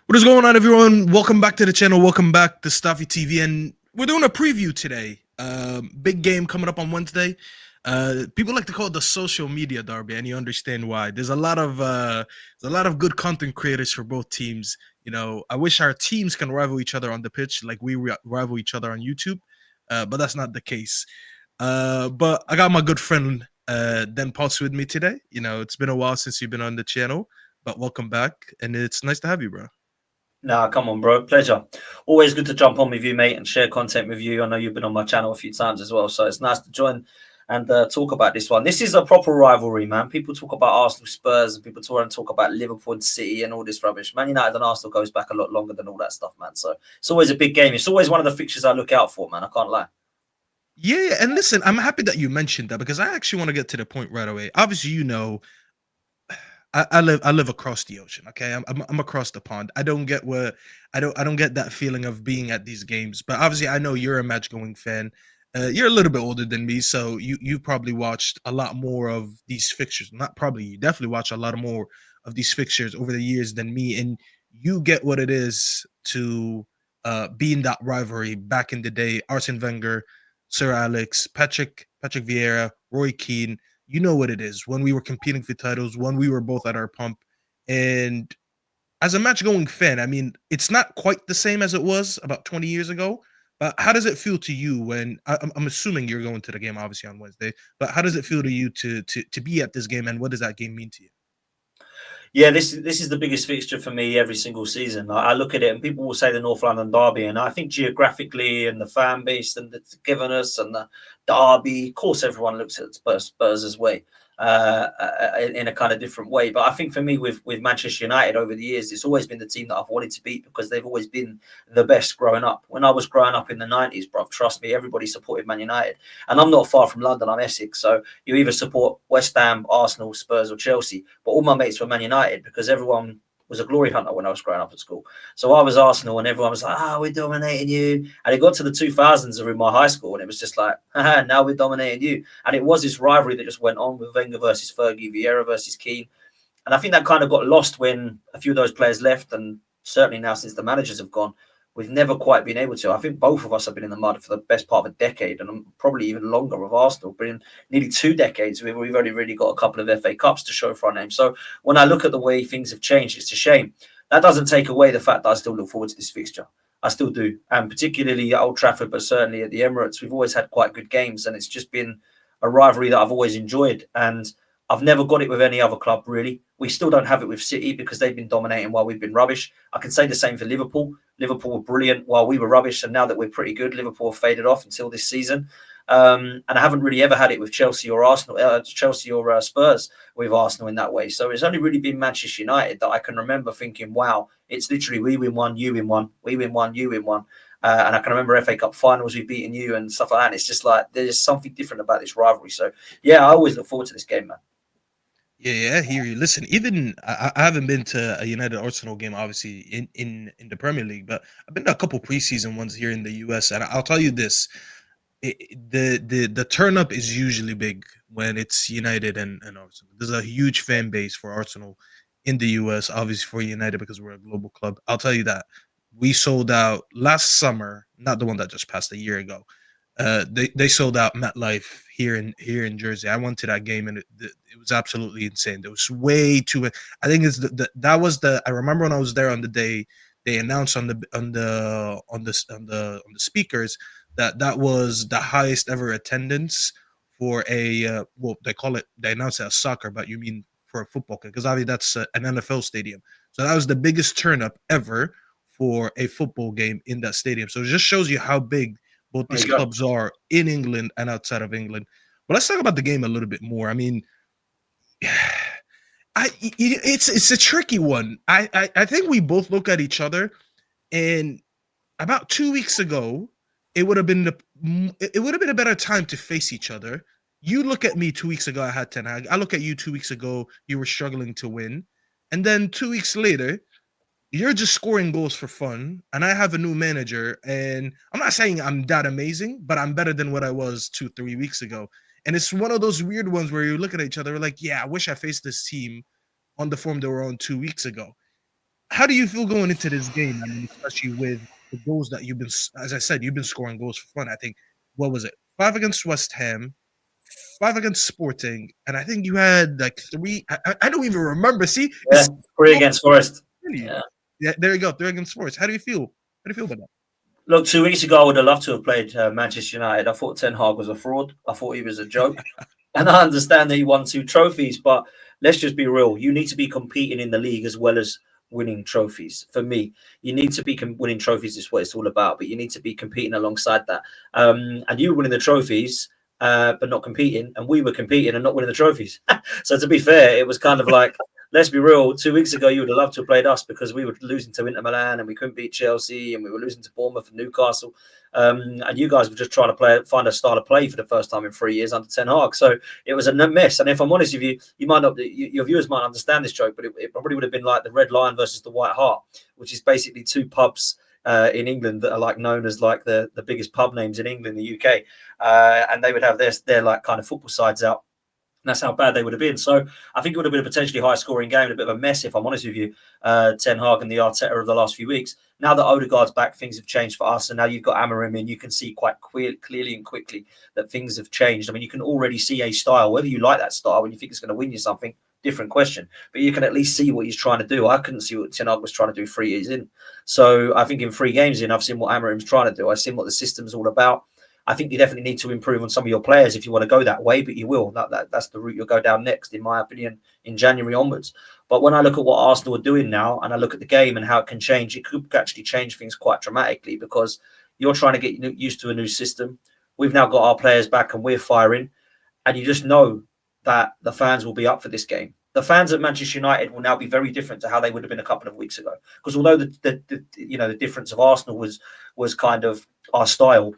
What is going on, everyone? Welcome back to the channel. Welcome back to Stuffy TV, and we're doing a preview today. Big game coming up on Wednesday. People like to call it the social media derby, and you understand why. There's a lot of good content creators for both teams. I wish our teams can rival each other on the pitch like we rival each other on YouTube, but that's not the case. But I got my good friend Den Pulse with me today. It's been a while since you've been on the channel, but welcome back, and it's nice to have you, bro. Nah, come on, bro. Pleasure. Always good to jump on with you, mate, and share content with you. I know you've been on my channel a few times as well, so it's nice to join and talk about this one. This is a proper rivalry, man. People talk about Arsenal, Spurs, and people talk about Liverpool and City and all this rubbish. Man United and Arsenal goes back a lot longer than all that stuff, man. So it's always a big game. It's always one of the fixtures I look out for, man. I can't lie. Yeah, and listen, I'm happy that you mentioned that because I actually want to get to the point right away. Obviously, I live across the ocean. Okay, I'm across the pond. I don't get what I don't get that feeling of being at these games. But obviously, I know you're a match going fan. You're a little bit older than me, so you probably watched a lot more of these fixtures. Not probably, you definitely watch a lot more of these fixtures over the years than me, and you get what it is to be in that rivalry back in the day. Arsene Wenger, Sir Alex, Patrick Vieira, Roy Keane, you know what it is when we were competing for titles, when we were both at our pump. And as a match going fan, I mean, it's not quite the same as it was about 20 years ago. But how does it feel to you when I'm assuming you're going to the game obviously on Wednesday? But how does it feel to you to be at this game, and what does that game mean to you? Yeah, this is the biggest fixture for me every single season. I look at it, and people will say the North London derby, and I think geographically and the fan base and the togetherness and the derby, of course, everyone looks at Spurs as way in a kind of different way. But I think for me, with Manchester United over the years, it's always been the team that I've wanted to beat because they've always been the best growing up. When I was growing up in the 90s, bro, trust me, everybody supported Man United, and I'm not far from London. I'm Essex, so you either support West Ham, Arsenal, Spurs, or Chelsea. But all my mates were Man United because everyone was a glory hunter when I was growing up at school. So I was Arsenal, and everyone was like, we're dominating you. And it got to the 2000s in my high school, and it was just like, now we're dominating you. And it was this rivalry that just went on with Wenger versus Fergie, Vieira versus Keane. And I think that kind of got lost when a few of those players left, and certainly now since the managers have gone, we've never quite been able to. I think both of us have been in the mud for the best part of a decade, and probably even longer with Arsenal. But in nearly 2 decades, we've only really got a couple of FA Cups to show for our name. So when I look at the way things have changed, it's a shame. That doesn't take away the fact that I still look forward to this fixture. I still do, and particularly at Old Trafford, but certainly at the Emirates, we've always had quite good games, and it's just been a rivalry that I've always enjoyed. And I've never got it with any other club, really. We still don't have it with City because they've been dominating while we've been rubbish. I can say the same for Liverpool. Liverpool were brilliant while we were rubbish, and now that we're pretty good, Liverpool have faded off until this season. And I haven't really ever had it with Chelsea or Arsenal, Chelsea or Spurs with Arsenal in that way. So it's only really been Manchester United that I can remember thinking, wow, it's literally we win one, you win one, we win one, you win one. And I can remember FA Cup finals, we've beaten you and stuff like that. And it's just like there's something different about this rivalry. So yeah, I always look forward to this game, man. Yeah, I hear you. Listen, even I haven't been to a United Arsenal game, obviously in the Premier League, but I've been to a couple preseason ones here in the US, and I'll tell you this: the turn up is usually big when it's United and Arsenal. There's a huge fan base for Arsenal in the US, obviously for United because we're a global club. I'll tell you that we sold out last summer, not the one that just passed a year ago. They sold out MetLife here in Jersey. I went to that game and it was absolutely insane. There was way too. I think it's that was the. I remember when I was there on the day they announced on the speakers that was the highest ever attendance for a well, they announced it as soccer, but you mean for a football game because obviously that's an NFL stadium. So that was the biggest turn up ever for a football game in that stadium. So it just shows you how big both There these you go. clubs are in England and outside of England. But let's talk about the game a little bit more. I mean, it's a tricky one. I think we both look at each other, and about 2 weeks ago, it would have been a better time to face each other. You look at me 2 weeks ago, I had Ten Hag. I look at you 2 weeks ago, you were struggling to win, and then 2 weeks later, you're just scoring goals for fun, and I have a new manager, and I'm not saying I'm that amazing, but I'm better than what I was 2 3 weeks ago. And it's one of those weird ones where you're looking at each other like, yeah, I wish I faced this team on the form they were on 2 weeks ago. how do you feel going into this game? I mean, especially with the goals that as I said, you've been scoring goals for fun. I think, what was it? 5 against West Ham, 5 against Sporting, and I think you had like three. I don't even remember. See, Yeah, it's three so against Forest. funny. Yeah. Yeah, there you go. 3 against Sports. How do you feel? How do you feel about that? Look, 2 weeks ago, I would have loved to have played Manchester United. I thought Ten Hag was a fraud. I thought he was a joke. And I understand that he won 2 trophies, but let's just be real. You need to be competing in the league as well as winning trophies. For me, you need to be winning trophies is what it's all about, but you need to be competing alongside that. And you were winning the trophies, but not competing, and we were competing and not winning the trophies. So to be fair, it was kind of like, let's be real. 2 weeks ago, you would have loved to have played us because we were losing to Inter Milan and we couldn't beat Chelsea and we were losing to Bournemouth and Newcastle. And you guys were just trying to find a style of play for the first time in 3 years under Ten Hag. So it was a mess. And if I'm honest with you, you might not, your viewers might understand this joke, but it probably would have been like the Red Lion versus the White Hart, which is basically two pubs in England that are like known as like the biggest pub names in England, the UK, and they would have their like kind of football sides out. That's how bad they would have been. So I think it would have been a potentially high scoring game, a bit of a mess, if I'm honest with you, Ten Hag and the Arteta of the last few weeks. Now that Odegaard's back, things have changed for us. And now you've got Amorim in, you can see quite clearly and quickly that things have changed. I mean, you can already see a style, whether you like that style and you think it's going to win you something, different question. But you can at least see what he's trying to do. I couldn't see what Ten Hag was trying to do 3 years in. So I think in 3 games in, I've seen what Amorim's trying to do. I've seen what the system's all about. I think you definitely need to improve on some of your players if you want to go that way, but you will. That's the route you'll go down next, in my opinion, in January onwards. But when I look at what Arsenal are doing now and I look at the game and how it can change, it could actually change things quite dramatically because you're trying to get used to a new system. We've now got our players back and we're firing. And you just know that the fans will be up for this game. The fans of Manchester United will now be very different to how they would have been a couple of weeks ago. Because although the difference of Arsenal was kind of our style,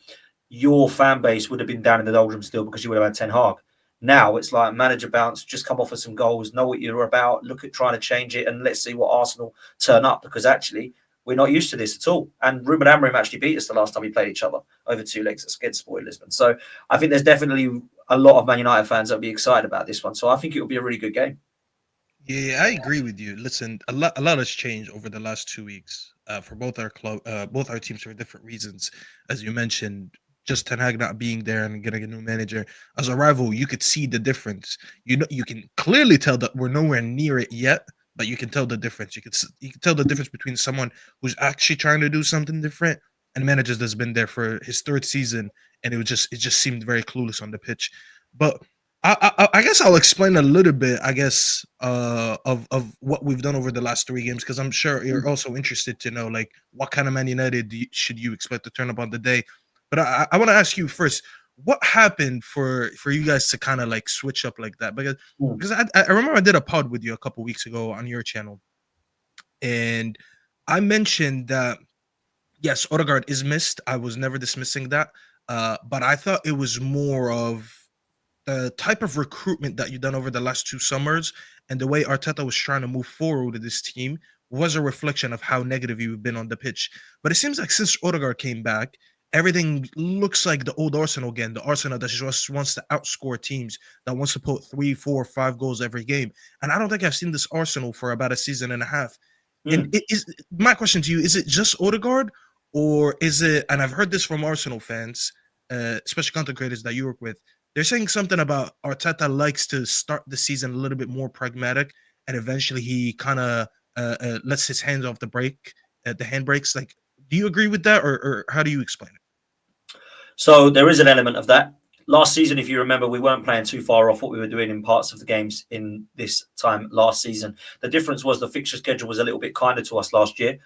your fan base would have been down in the doldrums still because you would have had Ten Hag. Now it's like manager bounce, just come off with some goals, know what you're about, look at trying to change it, and let's see what Arsenal turn up because actually we're not used to this at all. And Ruben Amorim actually beat us the last time we played each other over 2 legs against Sporting Lisbon. So I think there's definitely a lot of Man United fans that'll be excited about this one. So I think it'll be a really good game. Yeah, I agree with you. Listen, a lot has changed over the last 2 weeks for both our teams for different reasons. As you mentioned, just Ten Hag not being there and getting a new manager as a rival, you could see the difference. You can clearly tell that we're nowhere near it yet, but you can tell the difference. You can tell the difference between someone who's actually trying to do something different and managers that's been there for his third season, and it just seemed very clueless on the pitch. But I guess I'll explain a little bit, I guess, of what we've done over the last 3 games, because I'm sure you're also interested to know, like, what kind of Man United should you expect to turn up on the day. But I want to ask you first, what happened for you guys to kind of like switch up like that? Because Mm. because I remember I did a pod with you a couple weeks ago on your channel, and I mentioned that yes, Odegaard is missed. I was never dismissing that, but I thought it was more of the type of recruitment that you've done over the last 2 summers and the way Arteta was trying to move forward with this team was a reflection of how negative you've been on the pitch. But it seems like since Odegaard came back, everything looks like the old Arsenal again. The Arsenal that just wants to outscore teams, that wants to put 3, 4, 5 goals every game. And I don't think I've seen this Arsenal for about a season and a half. And Mm. it is my question to you: is it just Odegaard, or is it? And I've heard this from Arsenal fans, especially content creators that you work with, they're saying something about Arteta likes to start the season a little bit more pragmatic, and eventually he kind of lets his hands off the handbrakes. Like, do you agree with that, or how do you explain it? So there is an element of that. Last season, if you remember, we weren't playing too far off what we were doing in parts of the games in this time last season. The difference was the fixture schedule was a little bit kinder to us last year.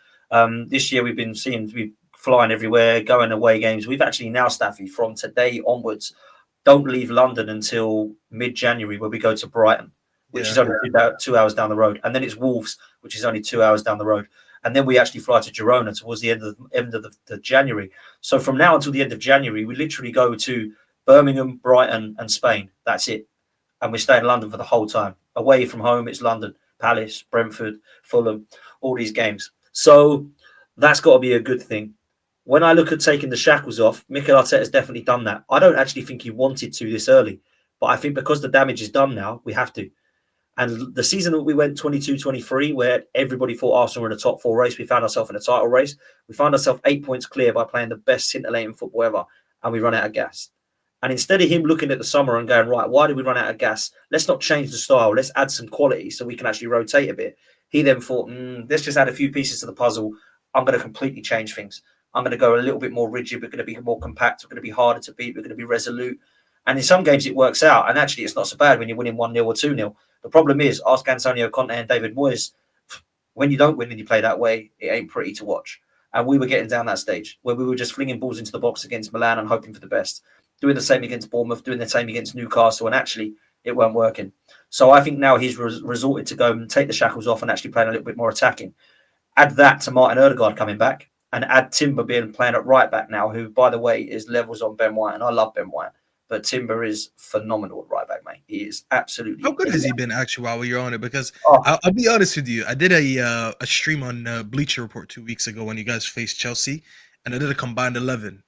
This year, we've been seeing to be flying everywhere, going away games. We've actually now, Staffy, from today onwards, don't leave London until mid-January, where we go to Brighton, which is Yeah, only 2 hours down the road, and then it's Wolves, which is only 2 hours down the road, and then we actually fly to Girona towards the end of the January. So from now until the end of January, we literally go to Birmingham, Brighton, and Spain. That's it, and we stay in London for the whole time. Away from home, it's London, Palace, Brentford, Fulham, all these games. So that's got to be a good thing. When I look at taking the shackles off, Mikel Arteta has definitely done that. I don't actually think he wanted to this early, but I think because the damage is done now, we have to. And the season that we went 22-23, where everybody thought Arsenal were in a top four race, we found ourselves in a title race. We found ourselves 8 points clear by playing the best scintillating football ever, and we run out of gas. And instead of him looking at the summer and going, right, why did we run out of gas? Let's not change the style. Let's add some quality so we can actually rotate a bit. He then thought, let's just add a few pieces to the puzzle. I'm going to completely change things. I'm going to go a little bit more rigid. We're going to be more compact. We're going to be harder to beat. We're going to be resolute. And in some games, it works out. And actually, it's not so bad when you're winning 1-0 or 2-0. The problem is, ask Antonio Conte and David Moyes, when you don't win and you play that way, it ain't pretty to watch. And we were getting down that stage where we were just flinging balls into the box against Milan and hoping for the best, doing the same against Bournemouth, doing the same against Newcastle, and actually it weren't working. So I think now he's resorted to go and take the shackles off and actually playing a little bit more attacking. Add that to Martin Odegaard coming back, and add Timber being playing at right back now, who, by the way, is levels on Ben White, and I love Ben White. But Timber is phenomenal at right back, mate. He is How absolutely good has elite. he been actually while you're on it? Because Oh, I'll be honest with you, I did a stream on Bleacher Report 2 weeks ago when you guys faced Chelsea, and I did a combined 11,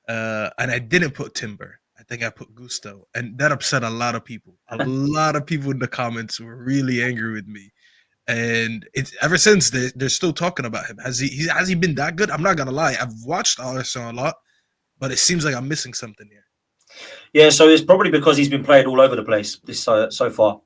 and I didn't put Timber. I think I put Gusto, and that upset a lot of people. A lot of people in the comments were really angry with me, and it's ever since they're still talking about him. Has he been that good? I'm not gonna lie. I've watched Arsenal a lot, but it seems like I'm missing something here. yeah, so it's probably because he's been played all over the place this so far.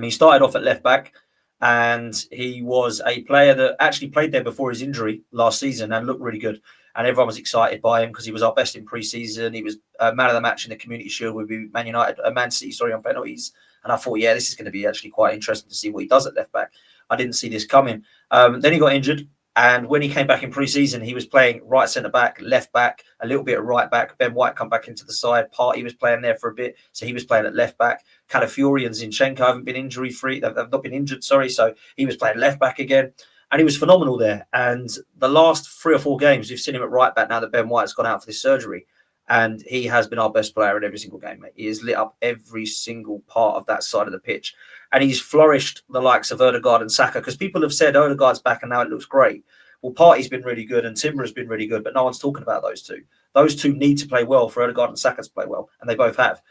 He started off at left back, and he was a player that actually played there before his injury last season and looked really good. And everyone was excited by him because he was our best in pre-season. He was man of the match in the Community Shield with Man City, sorry, on penalties. And I thought, yeah, this is going to be actually quite interesting to see what he does at left back. I didn't see this coming. Then he got injured, and when he came back in pre-season, he was playing right centre back, left back, a little bit of right back. Ben White come back into the side. Partey was playing there for a bit, so he was playing at left back. Calafiori and Zinchenko haven't been injury free. They've not been injured, sorry. So he was playing left back again, and he was phenomenal there. And the last 3 or 4 games, we've seen him at right back now that Ben White's gone out for this surgery. And he has been our best player in every single game, mate. He has lit up every single part of that side of the pitch. And he's flourished the likes of Odegaard and Saka, because people have said Odegaard's back and now it looks great. Well, Partey's been really good and Timber has been really good, but no one's talking about those two. Those two need to play well for Odegaard and Saka to play well, and they both have.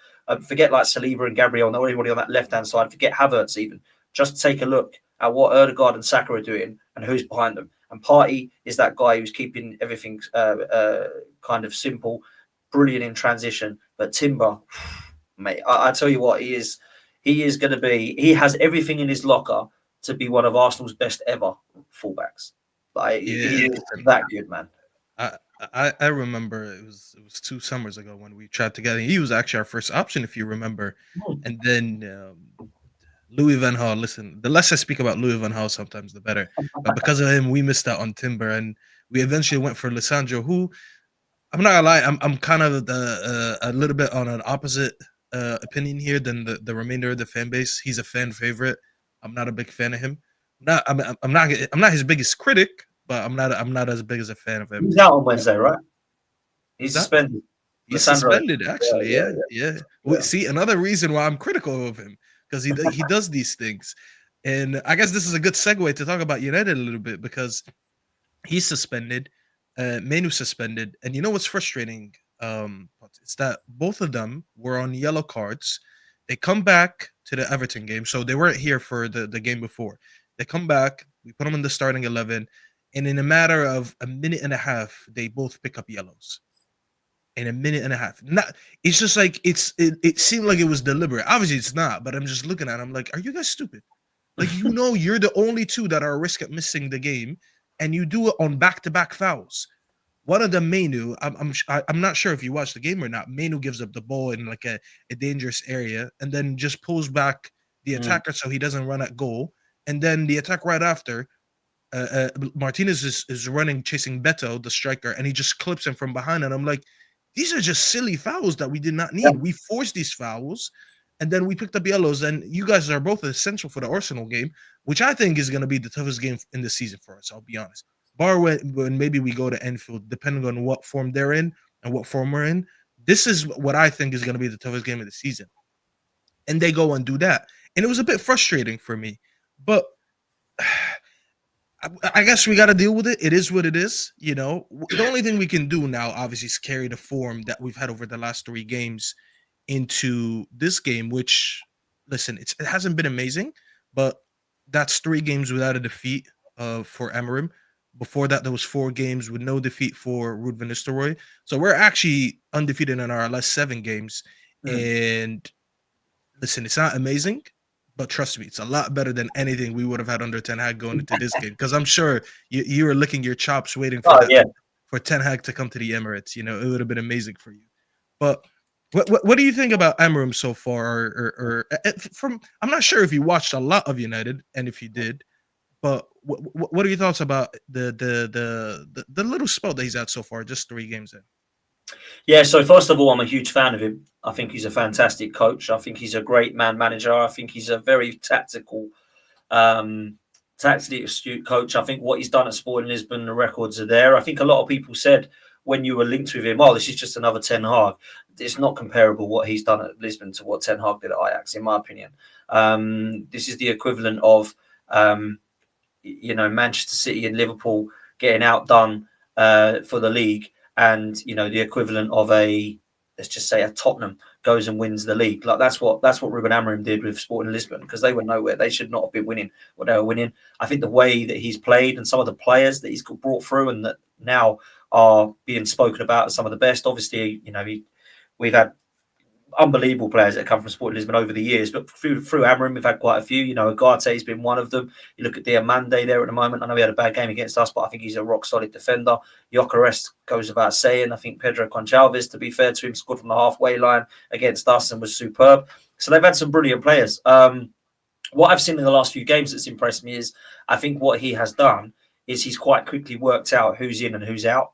Forget like Saliba and Gabriel, not anybody on that left-hand side. Forget Havertz even. Just take a look at what Odegaard and Saka are doing and who's behind them. And Partey is that guy who's keeping everything kind of simple, brilliant in transition. But Timber, mate, I tell you what, he is going to be. He has everything in his locker to be one of Arsenal's best ever fullbacks. Like Yeah, he is listen, that good, man. I remember it was 2 summers ago when we tried together. He was actually our first option, if you remember. Mm. And then Louis Van Gaal. Listen, the less I speak about Louis Van Gaal, sometimes the better. But because of him, we missed out on Timber, and we eventually went for Lissandro, who I'm not gonna lie, I'm kind of a little bit on an opposite opinion here than the remainder of the fan base. He's a fan favorite. I'm not a big fan of him. I'm not his biggest critic, but I'm not as big as a fan of him. He's out on Wednesday, right? Who's He's that? suspended. He's Lissandro. suspended, Yeah, actually. yeah, Yeah, yeah. yeah, See, another reason why I'm critical of him, because he does these things, and I guess this is a good segue to talk about United a little bit, because he's suspended, Manu suspended, and you know what's frustrating? It's that both of them were on yellow cards. They come back to the Everton game, so they weren't here for the game before. They come back. We put them in the starting 11, and in a matter of a minute and a half, they both pick up yellows. In a minute and a half. Not. It's just like it seemed like it was deliberate. Obviously, it's not. But I'm just looking at. It, I'm like, are you guys stupid? Like, you're the only two that are at risk at missing the game, and you do it on back-to-back fouls. One of them, Manu, I'm not sure if you watched the game or not. Manu gives up the ball in like a dangerous area, and then just pulls back the Mm. attacker so he doesn't run at goal. And then the attack right after, Martinez is running, chasing Beto, the striker, and he just clips him from behind. And I'm like, these are just silly fouls that we did not Yeah. need. We forced these fouls, and then we picked up yellows. And you guys are both essential for the Arsenal game, which I think is going to be the toughest game in the season for us. I'll be honest. Bar when maybe we go to Enfield, depending on what form they're in and what form we're in. This is what I think is going to be the toughest game of the season. And they go and do that. And it was a bit frustrating for me. But I guess we got to deal with it. It is what it is. The only thing we can do now, obviously, is carry the form that we've had over the last 3 games into this game. Which, listen, it hasn't been amazing, but that's 3 games without a defeat for Amarim. Before that, there was 4 games with no defeat for Ruud van Nistelrooy. So we're actually undefeated in our last 7 games. Mm. And listen, it's not amazing, but trust me, it's a lot better than anything we would have had under Ten Hag going into this game. Because I'm sure you were licking your chops waiting for Oh that yeah. for Ten Hag to come to the Emirates. You know, it would have been amazing for you. But what do you think about Amarim so far? From I'm not sure if you watched a lot of United, and if you did, but what are your thoughts about the little spell that he's had so far? Just 3 games in. Yeah, so first of all, I'm a huge fan of him. I think he's a fantastic coach. I think he's a great man manager. I think he's a very um, tactically astute coach. I think what he's done at Sporting Lisbon, the records are there. I think a lot of people said when you were linked with him, oh, this is just another Ten Hag. It's not comparable what he's done at Lisbon to what Ten Hag did at Ajax, in my opinion. This is the equivalent of, Manchester City and Liverpool getting outdone for the league, and the equivalent of let's just say a Tottenham goes and wins the league. Like that's what Ruben Amorim did with Sporting Lisbon, because they were nowhere. They should not have been winning what they were winning. I think the way that he's played and some of the players that he's brought through and that now are being spoken about as some of the best. Obviously, we've had unbelievable players that come from Sporting Lisbon over the years, but through Amorim, we've had quite a few. Ugarte's been one of them. You look at Diamande there at the moment. I know he had a bad game against us, but I think he's a rock solid defender. Gyökeres goes without saying. I think Pedro Gonçalves, to be fair to him, scored from the halfway line against us and was superb. So they've had some brilliant players. What I've seen in the last few games that's impressed me is I think what he has done is he's quite quickly worked out who's in and who's out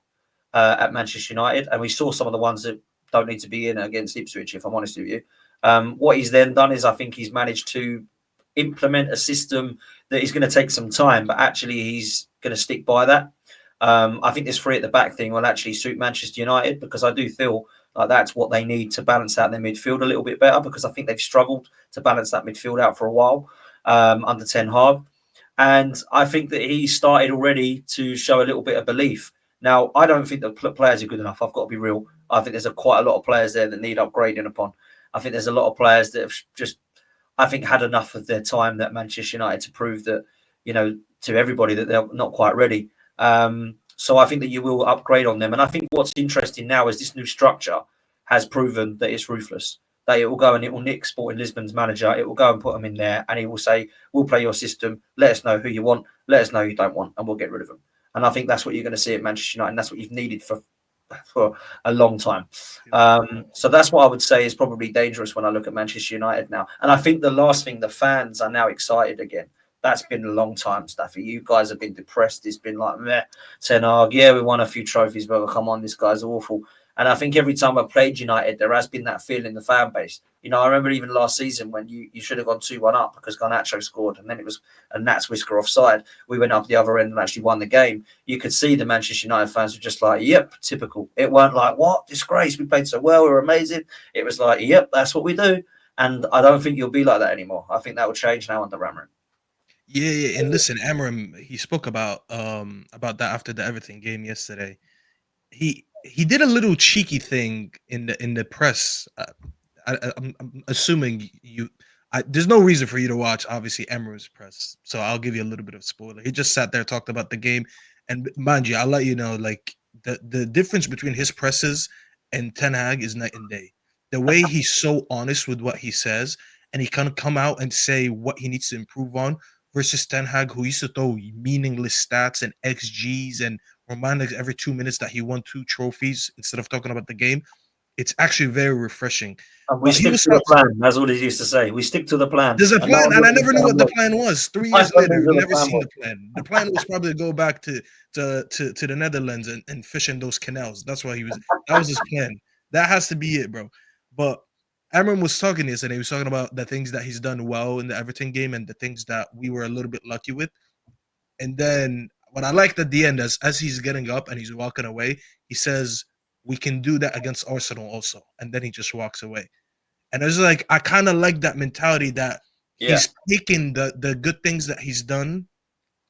at Manchester United, and we saw some of the ones that don't need to be in against Ipswich, if I'm honest with you. What he's then done is I think he's managed to implement a system that is going to take some time, but actually he's going to stick by that. I think this 3 at the back thing will actually suit Manchester United, because I do feel like that's what they need to balance out their midfield a little bit better, because I think they've struggled to balance that midfield out for a while under Ten Hag. And I think that he started already to show a little bit of belief. Now, I don't think the players are good enough. I've got to be real. I think there's quite a lot of players there that need upgrading upon. I think there's a lot of players that have just, I think, had enough of their time at Manchester United to prove that, to everybody that they're not quite ready. So I think that you will upgrade on them. And I think what's interesting now is this new structure has proven that it's ruthless. That it will go and it will nick Sporting Lisbon's manager. It will go and put them in there, and he will say, "We'll play your system. Let us know who you want. Let us know who you don't want, and we'll get rid of them." And I think that's what you're going to see at Manchester United, and that's what you've needed for a long time. So that's what I would say is probably dangerous when I look at Manchester United now. And I think the last thing, the fans are now excited again. That's been a long time, Staffy. You guys have been depressed. It's been like, meh, Ten Hag, yeah, we won a few trophies, but come on, this guy's awful. And I think every time I've played United, there has been that feel in the fan base. I remember even last season when you should have gone 2-1 up because Garnacho scored, and then it was a Nats whisker offside. We went up the other end and actually won the game. You could see the Manchester United fans were just like, yep, typical. It weren't like, what, disgrace, we played so well, we were amazing. It was like, yep, that's what we do. And I don't think you'll be like that anymore. I think that will change now under Ramron. Yeah, yeah. And listen, Amarim, he spoke about that after the Everton game yesterday. He did a little cheeky thing in the press. I'm assuming there's no reason for you to watch obviously Emira's press, so I'll give you a little bit of spoiler. He just sat there, talked about the game, and mind you, I'll let you know, like the difference between his presses and Ten Hag is night and day. The way he's so honest with what he says, and he kind of come out and say what he needs to improve on, versus Ten Hag, who used to throw meaningless stats and XGs and remind us every 2 minutes that he won 2 trophies instead of talking about the game. It's actually very refreshing. And we But he stick was to the talking. plan. That's what he used to say. We stick to the plan. There's a And no plan, one and knows I what never the knew plan what the was. plan was. Three I years don't later, know we what the never plan seen was. the plan. The plan was probably to go back to the Netherlands and fish in those canals. That's why he was. That was his plan. That has to be it, bro. But Amram was talking this, and he was talking about the things that he's done well in the Everton game and the things that we were a little bit lucky with. And then what I liked at the end, as he's getting up and he's walking away, he says, "We can do that against Arsenal also," and then he just walks away. And I was like, I kind of like that mentality that Yeah. he's taking the good things that he's done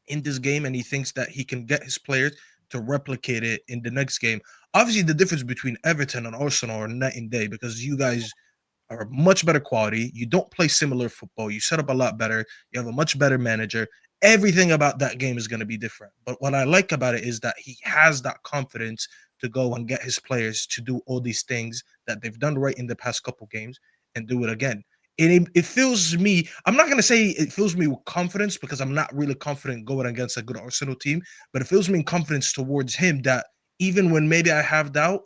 in this game, and he thinks that he can get his players to replicate it in the next game. Obviously, the difference between Everton and Arsenal are night and day, because you guys are much better quality. You don't play similar football. You set up a lot better. You have a much better manager. Everything about that game is going to be different. But what I like about it is that he has that confidence to go and get his players to do all these things that they've done right in the past couple games and do it again. It fills me. I'm not gonna say it fills me with confidence because I'm not really confident going against a good Arsenal team, but it fills me in confidence towards him that even when maybe I have doubt,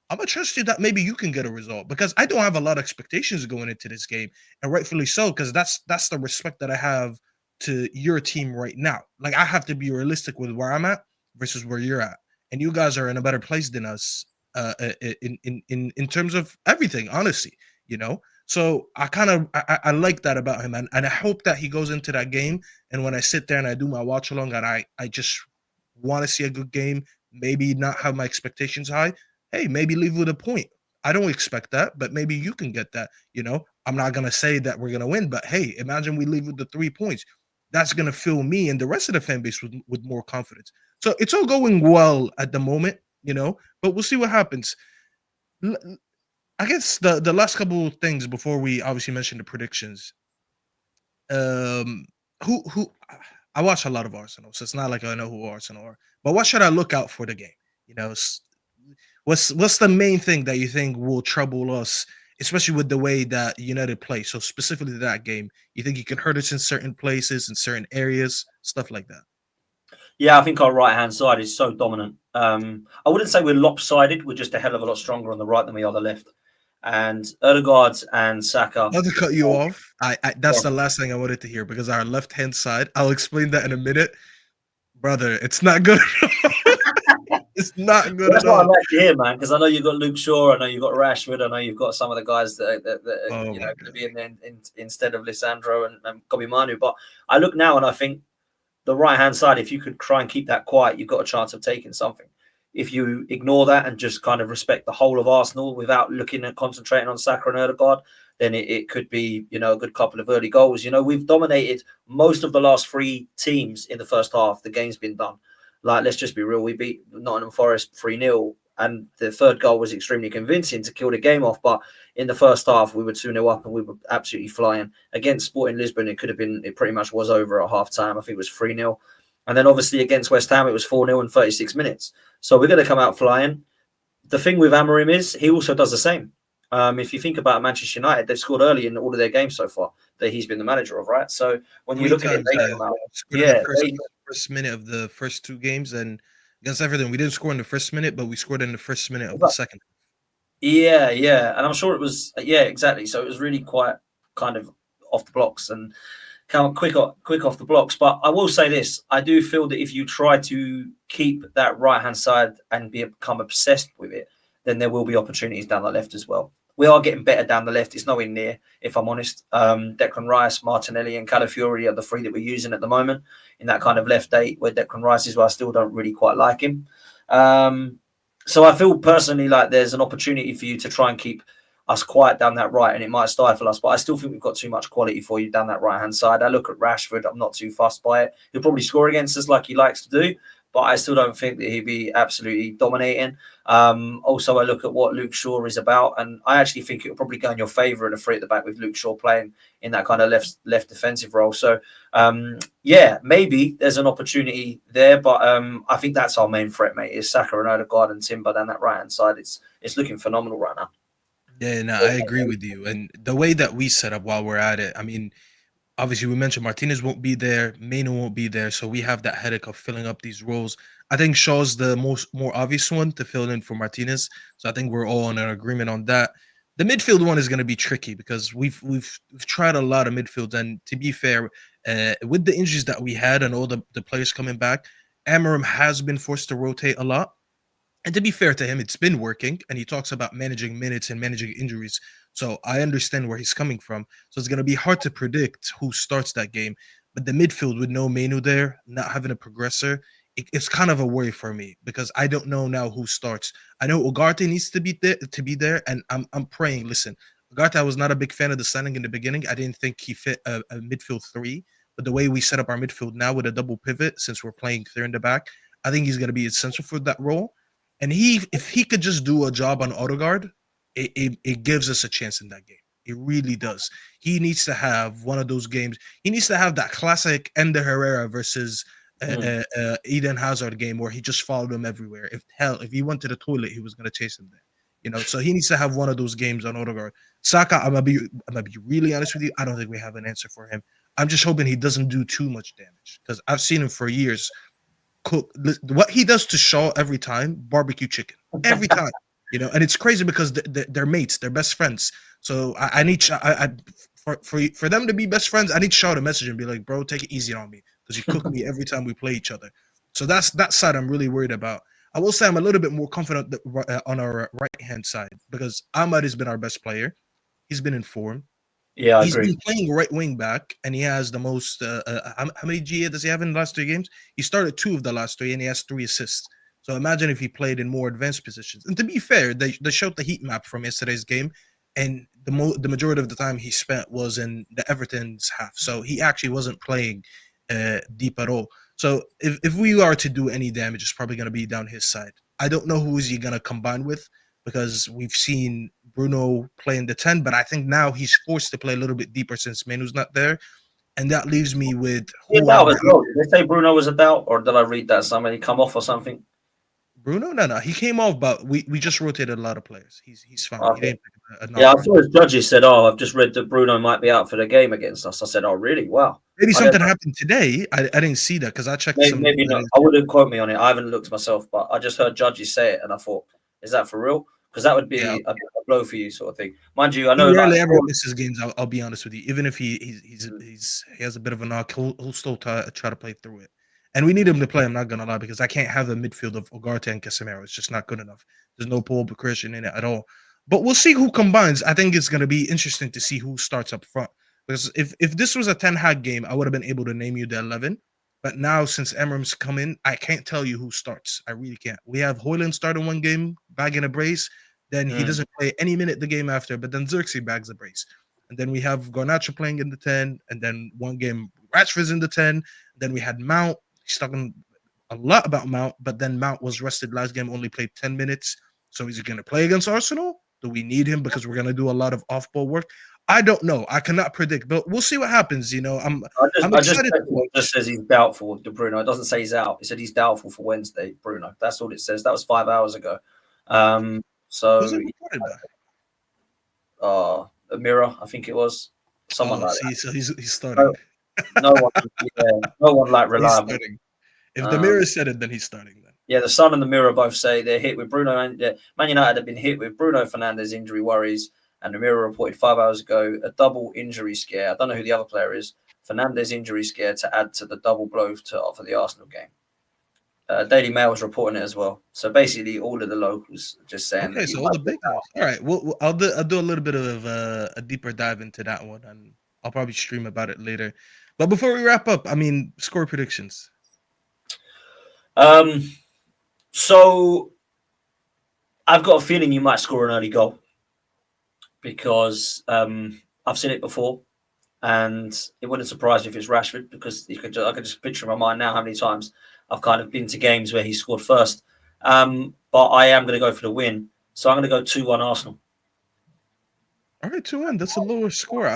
I'm gonna trust you that maybe you can get a result because I don't have a lot of expectations going into this game, and rightfully so, because that's the respect that I have to your team right now. Like I have to be realistic with where I'm at versus where you're at, and you guys are in a better place than us in terms of everything, honestly. You know, so I like that about him, and I hope that he goes into that game, and when I sit there and I do my watch along, and I just want to see a good game, maybe not have my expectations high. Hey, maybe leave with a point. I don't expect that, but maybe you can get that. You know, I'm not gonna say that we're gonna win, but hey, imagine we leave with the 3 points. That's gonna fill me and the rest of the fan base with more confidence. So it's all going well at the moment, you know, but we'll see what happens. I guess the last couple of things before we obviously mention the predictions. Um, who I watch a lot of Arsenal, so it's not like I know who Arsenal are. But what should I look out for the game? You know, what's the main thing that you think will trouble us, especially with the way that United play? So specifically that game, you think you can hurt us in certain places, in certain areas, stuff like that. Yeah, I think our right hand side is so dominant. I wouldn't say we're lopsided. We're just a hell of a lot stronger on the right than we are the left. And Erdegaard and Saka. Not to cut you off, I that's the last thing I wanted to hear because our left hand side, I'll explain that in a minute, brother. It's not good. It's not good Well, at that's what I all. like to hear, man. Because I know you've got Luke Shaw, I know you've got Rashford, I know you've got some of the guys that are, Oh you know, my going to be god. in there instead of Lisandro and Kobe Manu. But I look now and I think the right hand side, if you could try and keep that quiet, you've got a chance of taking something. If you ignore that and just kind of respect the whole of Arsenal without looking at concentrating on Saka and Erdegaard, then it could be, you know, a good couple of early goals. You know, we've dominated most of the last three teams in the first half. The game's been done. Like, let's just be real. We beat Nottingham Forest 3-0, and the third goal was extremely convincing to kill the game off. But in the first half, we were 2-0 up and we were absolutely flying. Against Sporting Lisbon, it could have been, it pretty much was over at half time. I think it was 3-0. And then obviously against West Ham, it was 4-0 in 36 minutes. So we're going to come out flying. The thing with Amorim is he also does the same. If you think about Manchester United, they've scored early in all of their games so far that he's been the manager of, right? So when you Three look at it, times, they yeah. come out, Scored in the yeah, first they, first minute of the first two games, and against everything, we didn't score in the first minute, but we scored in the first minute of the second. yeah, yeah, and I'm sure it was, yeah, exactly. So it was really quite kind of off the blocks and come quick off the blocks. But I will say this: I do feel that if you try to keep that right hand side and become obsessed with it, then there will be opportunities down the left as well. We are getting better down the left. It's nowhere near, if I'm honest. Declan Rice, Martinelli, and Calafiori are the three that we're using at the moment in that kind of left eight. Where Declan Rice is, where I still don't really quite like him. Um, so I feel personally like there's an opportunity for you to try and keep us quiet down that right, and it might stifle us. But I still think we've got too much quality for you down that right hand side. I look at Rashford; I'm not too fussed by it. He'll probably score against us like he likes to do, but I still don't think that he'd be absolutely dominating. Also, I look at what Luke Shaw is about, and I actually think it'll probably go in your favour in a three at the back with Luke Shaw playing in that kind of left defensive role. So, yeah, maybe there's an opportunity there, but I think that's our main threat, mate. Is Saka and Odegaard and Timber down that right hand side? It's looking phenomenal right now. Yeah, no, I agree with you. And the way that we set up while we're at it, I mean, obviously we mentioned Martinez won't be there, Mano won't be there, so we have that headache of filling up these roles. I think Shaw's the more obvious one to fill in for Martinez, so I think we're all in an agreement on that. The midfield one is going to be tricky because we've tried a lot of midfields, and to be fair, with the injuries that we had and all the players coming back, Amarim has been forced to rotate a lot. And to be fair to him, it's been working. And he talks about managing minutes and managing injuries. So I understand where he's coming from. So it's going to be hard to predict who starts that game. But the midfield with no Menu there, not having a progressor, it's kind of a worry for me because I don't know now who starts. I know Ugarte needs to be there, and I'm praying. Listen, Ugarte, I was not a big fan of the signing in the beginning. I didn't think he fit a midfield three, but the way we set up our midfield now with a double pivot, since we're playing three in the back, I think he's going to be essential for that role. And if he could just do a job on auto guard, it gives us a chance in that game. It really does. He needs to have one of those games. He needs to have that classic Ender Herrera versus Mm. Eden Hazard game where he just followed him everywhere. If he went to the toilet, he was gonna chase him there. So he needs to have one of those games on Odegaard. Saka, I'm gonna be really honest with you. I don't think we have an answer for him. I'm just hoping he doesn't do too much damage because I've seen him for years cook what he does to Shaw every time, barbecue chicken every time. And it's crazy because they're mates, they're best friends. So I need for them to be best friends. I need Shaw to message and be like, bro, take it easy on me because you cook me every time we play each other. So that's that side I'm really worried about. I will say I'm a little bit more confident on our right hand side because Ahmad has been our best player. He's been in form. Yeah, I He's agree. been playing right wing back, and he has the most. How many GA does he have in the last 3 games? He started 2 of the last 3, and he has 3 assists. So imagine if he played in more advanced positions. And to be fair, they showed the heat map from yesterday's game, and the majority of the time he spent was in the Everton's half. So he actually wasn't playing deep at all. So if we are to do any damage, it's probably going to be down his side. I don't know who is he going to combine with because we've seen Bruno play in the 10, but I think now he's forced to play a little bit deeper since Menu's not there. And that leaves me with Yeah, who I doubt would as well. Did they say Bruno was a doubt, or did I read that somebody come off or something? Bruno? No, he came off, but we just rotated a lot of players. He's fine. He Okay. didn't take a Yeah, knock I or saw anything. his judges said, "Oh, I've just read that Bruno might be out for the game against us." I said, "Oh, really? Wow." Maybe I don't something know. happened today. I didn't see that because I checked Maybe, some. maybe not. I wouldn't quote me on it. I haven't looked myself, but I just heard judges say it, and I thought, "Is that for real?" Because that would Yeah, be a blow for you, sort of thing. Mind you, I he know like rarely ever misses games. I'll be honest with you. Even if he has a bit of a knock, he'll still try to play through it. And we need him to play. I'm not gonna lie because I can't have a midfield of Ugarte and Casemiro. It's just not good enough. There's no Paul Christian in it at all. But we'll see who combines. I think it's gonna be interesting to see who starts up front. Because if this was a Ten Hag game, I would have been able to name you the 11. But now since Emram's come in, I can't tell you who starts. I really can't. We have Hoyland starting one game, bagging a brace. Then he mm, doesn't play any minute the game after, but then Xerxes bags the brace. And then we have Garnacho playing in the 10, and then one game Rashford's in the 10. Then we had Mount. He's talking a lot about Mount, but then Mount was rested last game, only played 10 minutes. So is he going to play against Arsenal? Do we need him because we're going to do a lot of off-ball work? I don't know. I cannot predict, but we'll see what happens. I'm I just excited to checked it. It just watch. says he's doubtful. De Bruno. It doesn't say he's out. It said he's doubtful for Wednesday. Bruno. That's all it says. That was 5 hours ago. Who's So it reported by? a mirror, I think it was someone Oh, like see, so he's that. starting. No one, yeah, no one like He's reliable. starting. If the Um, mirror said it, then he's starting. Then yeah, the Sun and the Mirror both say they're hit with Bruno and Man United have been hit with Bruno Fernandes injury worries, and the Mirror reported 5 hours ago a double injury scare. I don't know who the other player is. Fernandes injury scare to add to the double blow for the Arsenal game. Daily Mail was reporting it as well. So basically, all of the locals just saying that okay, he so all might the be big out. news. All right, I'll do a little bit of a deeper dive into that one, and I'll probably stream about it later. But before we wrap up, I mean, score predictions. Um, so I've got a feeling you might score an early goal because I've seen it before. And it wouldn't surprise me if it's Rashford because I could just picture in my mind now how many times I've kind of been to games where he scored first. But I am going to go for the win, so I'm going to go 2-1 Arsenal. All right, 2-1. That's a lower score.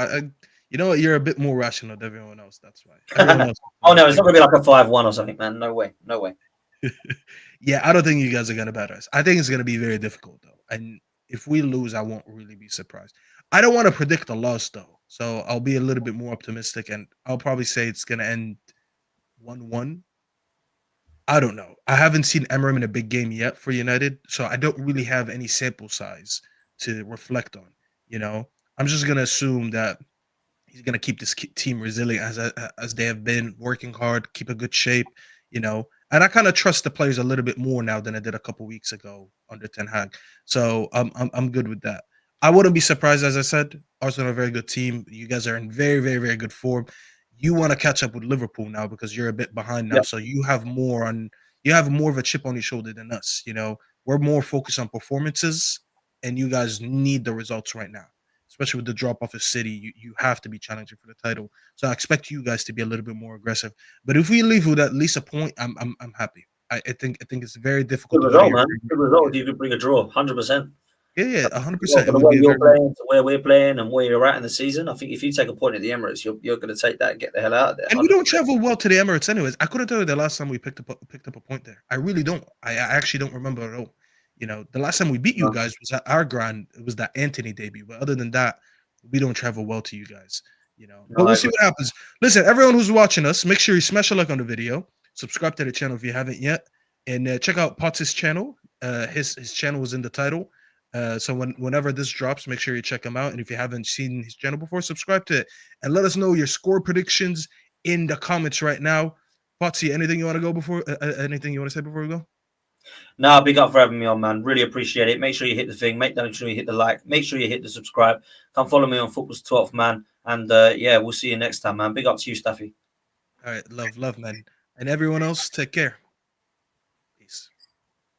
You know what? You're a bit more rational than everyone else. That's why everyone else Oh is no, it's not thinking. going to be like a 5-1 or something, man. No way, no way. Yeah, I don't think you guys are gonna batter us. I think it's gonna be very difficult though, and if we lose, I won't really be surprised. I don't want to predict a loss though, so I'll be a little bit more optimistic, and I'll probably say it's gonna end 1-1. I don't know. I haven't seen Emery in a big game yet for United, so I don't really have any sample size to reflect on. You know, I'm just gonna assume that he's gonna keep this team resilient as they have been working hard, keep a good shape. And I kind of trust the players a little bit more now than I did a couple weeks ago under Ten Hag. So I'm good with that. I wouldn't be surprised, as I said. Arsenal are a very good team. You guys are in very, very, very good form. You want to catch up with Liverpool now because you're a bit behind now. Yeah, So you have more of a chip on your shoulder than us. We're more focused on performances, and you guys need the results right now, especially with the drop off of City. You have to be challenging for the title. So I expect you guys to be a little bit more aggressive. But if we leave with at least a point, I'm happy. I think it's very difficult good to go to result, your man. favorite Good away result. game. You could bring a draw, 100%. Yeah, yeah, Well, 100%. for It the would way be a you're very playing to where we're playing and where you're at in the season, I think if you take a point at the Emirates, you're going to take that and get the hell out of there. and we don't 100%. travel well to the Emirates anyways. I couldn't tell you the last time we picked up a point there. I really don't. I actually don't remember at all. You know, the last time we beat you No, guys was at our grand. It was that Anthony debut. But other than that, we don't travel well to you guys. You know, no, but I we'll see agree. what happens. Listen, everyone who's watching us, make sure you smash a like on the video, subscribe to the channel if you haven't yet, and check out Potts' channel. His channel is in the title. So whenever this drops, make sure you check him out. And if you haven't seen his channel before, subscribe to it and let us know your score predictions in the comments right now. Potsy, anything you want to go before? Anything you want to say before we go? No, big up for having me on, man. Really appreciate it. Make sure you hit the thing. Make sure you hit the like. Make sure you hit the subscribe. Come follow me on Football's 12th Man. And yeah, we'll see you next time, man. Big up to you, Staffy. All right, love, man, and everyone else, take care.